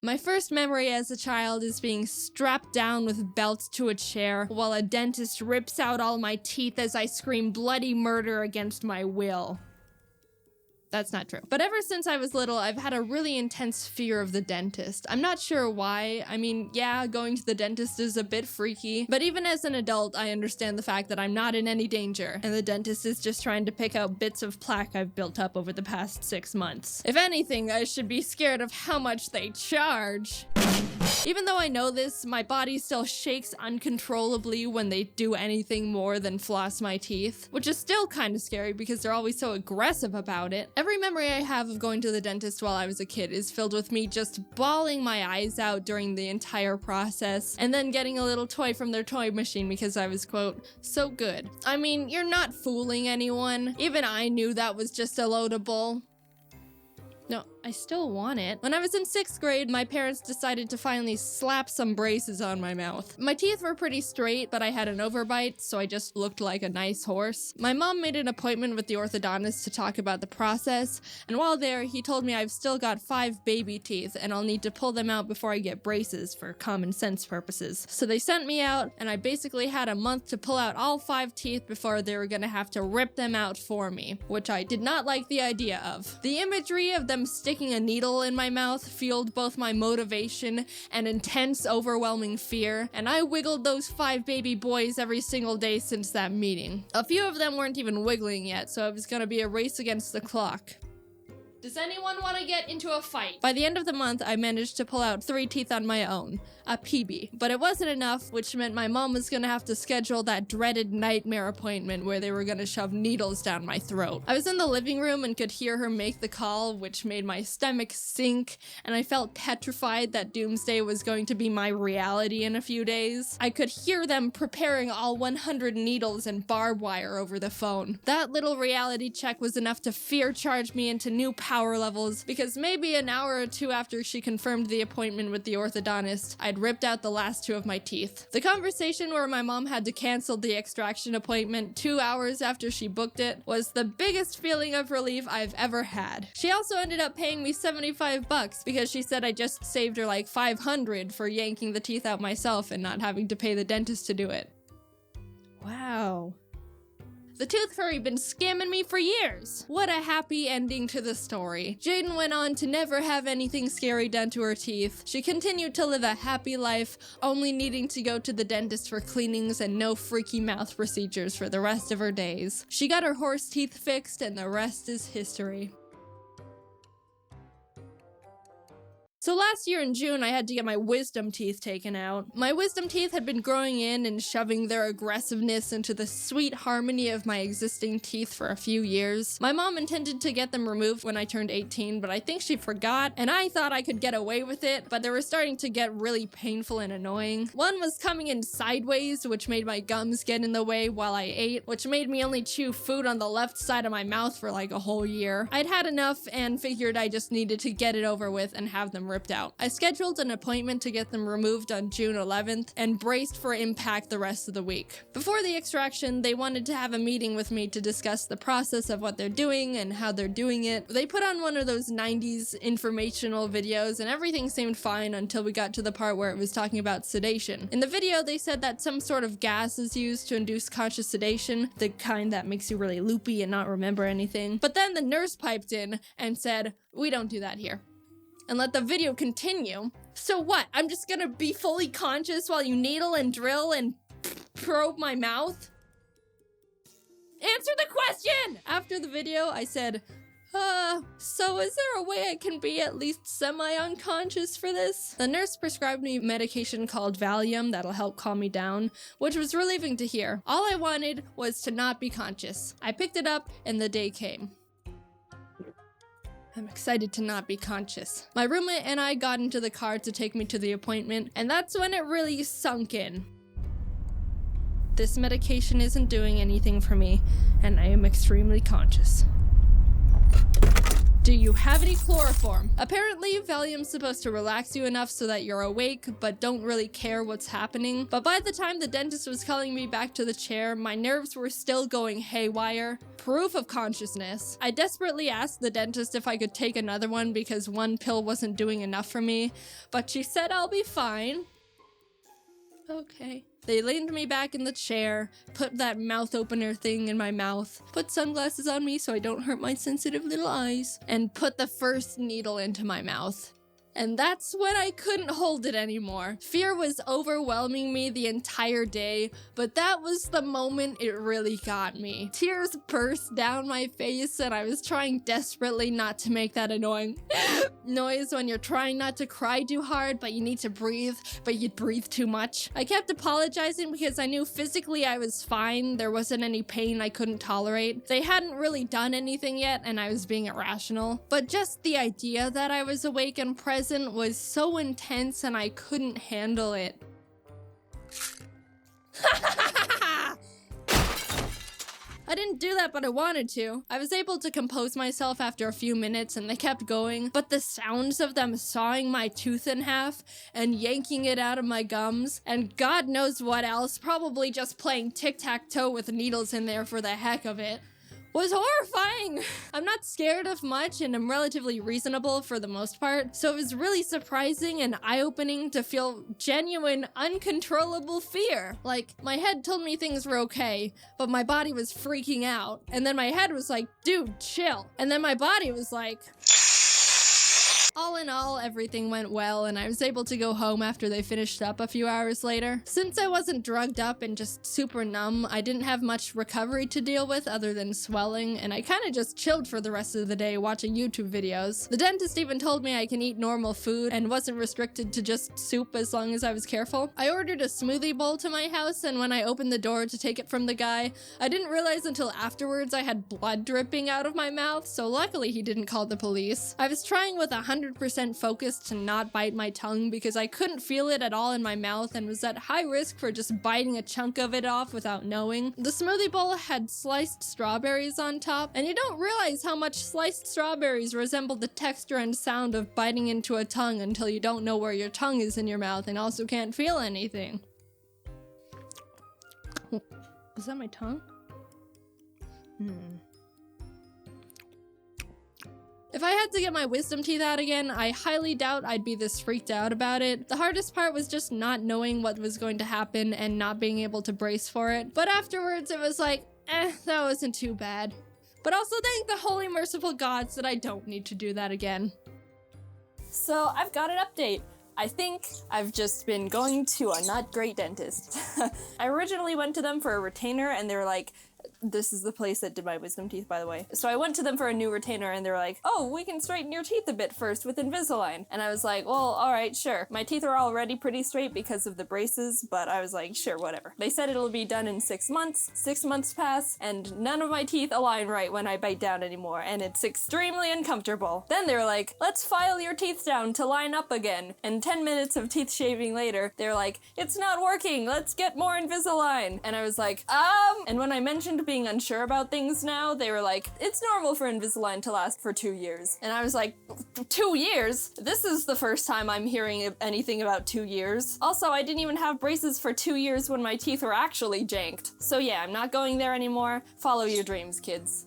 My first memory as a child is being strapped down with belts to a chair while a dentist rips out all my teeth as I scream bloody murder against my will. That's not true. But ever since I was little, I've had a really intense fear of the dentist. I'm not sure why. I mean, yeah, going to the dentist is a bit freaky, but even as an adult, I understand the fact that I'm not in any danger, and the dentist is just trying to pick out bits of plaque I've built up over the past 6 months. If anything, I should be scared of how much they charge. Even though I know this, my body still shakes uncontrollably when they do anything more than floss my teeth, which is still kind of scary because they're always so aggressive about it. Every memory I have of going to the dentist while I was a kid is filled with me just bawling my eyes out during the entire process, and then getting a little toy from their toy machine because I was, quote, so good. I mean, you're not fooling anyone. Even I knew that was just a load of bull. No, I still want it. When I was in 6th grade, my parents decided to finally slap some braces on my mouth. My teeth were pretty straight, but I had an overbite, so I just looked like a nice horse. My mom made an appointment with the orthodontist to talk about the process, and while there, he told me I've still got 5 baby teeth, and I'll need to pull them out before I get braces for common sense purposes. So they sent me out, and I basically had a month to pull out all 5 teeth before they were gonna have to rip them out for me, which I did not like the idea of. The imagery of them sticking a needle in my mouth fueled both my motivation and intense, overwhelming fear, and I wiggled those 5 baby boys every single day since that meeting. A few of them weren't even wiggling yet, so it was gonna be a race against the clock. Does anyone want to get into a fight? By the end of the month, I managed to pull out 3 teeth on my own, a PB. But it wasn't enough, which meant my mom was gonna have to schedule that dreaded nightmare appointment where they were gonna shove needles down my throat. I was in the living room and could hear her make the call, which made my stomach sink, and I felt petrified that doomsday was going to be my reality in a few days. I could hear them preparing all 100 needles and barbed wire over the phone. That little reality check was enough to fear charge me into new power levels, because maybe an hour or 2 after she confirmed the appointment with the orthodontist, I'd ripped out the last 2 of my teeth. The conversation where my mom had to cancel the extraction appointment 2 hours after she booked it was the biggest feeling of relief I've ever had. She also ended up paying me $75 because she said I just saved her like $500 for yanking the teeth out myself and not having to pay the dentist to do it. Wow. The tooth fairy been scamming me for years. What a happy ending to the story. Jaden went on to never have anything scary done to her teeth. She continued to live a happy life, only needing to go to the dentist for cleanings and no freaky mouth procedures for the rest of her days. She got her horse teeth fixed, and the rest is history. So last year in June, I had to get my wisdom teeth taken out. My wisdom teeth had been growing in and shoving their aggressiveness into the sweet harmony of my existing teeth for a few years. My mom intended to get them removed when I turned 18, but I think she forgot, and I thought I could get away with it, but they were starting to get really painful and annoying. One was coming in sideways, which made my gums get in the way while I ate, which made me only chew food on the left side of my mouth for like a whole year. I'd had enough and figured I just needed to get it over with and have them ripped out. I scheduled an appointment to get them removed on June 11th and braced for impact the rest of the week. Before the extraction, they wanted to have a meeting with me to discuss the process of what they're doing and how they're doing it. They put on one of those 90s informational videos and everything seemed fine until we got to the part where it was talking about sedation. In the video, they said that some sort of gas is used to induce conscious sedation, the kind that makes you really loopy and not remember anything. But then the nurse piped in and said, "We don't do that here," and let the video continue. So what? I'm just gonna be fully conscious while you needle and drill and probe my mouth? Answer the question! After the video, I said, so is there a way I can be at least semi-unconscious for this? The nurse prescribed me medication called Valium that'll help calm me down, which was relieving to hear. All I wanted was to not be conscious. I picked it up and the day came. I'm excited to not be conscious. My roommate and I got into the car to take me to the appointment, and that's when it really sunk in. This medication isn't doing anything for me, and I am extremely conscious. Do you have any chloroform? Apparently, Valium's supposed to relax you enough so that you're awake, but don't really care what's happening. But by the time the dentist was calling me back to the chair, my nerves were still going haywire. Proof of consciousness. I desperately asked the dentist if I could take another one because one pill wasn't doing enough for me, but she said I'll be fine. Okay. They leaned me back in the chair, put that mouth opener thing in my mouth, put sunglasses on me so I don't hurt my sensitive little eyes, and put the first needle into my mouth. And that's when I couldn't hold it anymore. Fear was overwhelming me the entire day, but that was the moment it really got me. Tears burst down my face, and I was trying desperately not to make that annoying noise when you're trying not to cry too hard, but you need to breathe, but you breathe too much. I kept apologizing because I knew physically I was fine. There wasn't any pain I couldn't tolerate. They hadn't really done anything yet, and I was being irrational. But just the idea that I was awake and present was so intense and I couldn't handle it. I didn't do that, but I wanted to. I was able to compose myself after a few minutes and they kept going, but the sounds of them sawing my tooth in half and yanking it out of my gums, and God knows what else, probably just playing tic-tac-toe with needles in there for the heck of it, was horrifying. I'm not scared of much and I'm relatively reasonable for the most part, so it was really surprising and eye-opening to feel genuine, uncontrollable fear. Like, my head told me things were okay, but my body was freaking out, and then my head was like, dude, chill. And then my body was like... All in all, everything went well, and I was able to go home after they finished up a few hours later. Since I wasn't drugged up and just super numb, I didn't have much recovery to deal with other than swelling, and I kinda just chilled for the rest of the day watching YouTube videos. The dentist even told me I can eat normal food and wasn't restricted to just soup as long as I was careful. I ordered a smoothie bowl to my house, and when I opened the door to take it from the guy, I didn't realize until afterwards I had blood dripping out of my mouth, so luckily he didn't call the police. I was trying with 100% focus to not bite my tongue because I couldn't feel it at all in my mouth and was at high risk for just biting a chunk of it off without knowing. The smoothie bowl had sliced strawberries on top, and you don't realize how much sliced strawberries resemble the texture and sound of biting into a tongue until you don't know where your tongue is in your mouth and also can't feel anything. Was that my tongue? If I had to get my wisdom teeth out again, I highly doubt I'd be this freaked out about it. The hardest part was just not knowing what was going to happen and not being able to brace for it. But afterwards, it was like, that wasn't too bad. But also thank the holy merciful gods that I don't need to do that again. So I've got an update. I think I've just been going to a not great dentist. I originally went to them for a retainer and they were like, this is the place that did my wisdom teeth, by the way. So I went to them for a new retainer and they were like, oh, we can straighten your teeth a bit first with Invisalign. And I was like, well, all right, sure. My teeth are already pretty straight because of the braces, but I was like, sure, whatever. They said it'll be done in 6 months. 6 months pass and none of my teeth align right when I bite down anymore, and it's extremely uncomfortable. Then they were like, let's file your teeth down to line up again. And 10 minutes of teeth shaving later, they're like, it's not working. Let's get more Invisalign. And I was like, and when I mentioned being unsure about things now, they were like, it's normal for Invisalign to last for 2 years. And I was like, 2 years? This is the first time I'm hearing anything about 2 years. Also, I didn't even have braces for 2 years when my teeth were actually janked. So yeah, I'm not going there anymore. Follow your dreams, kids.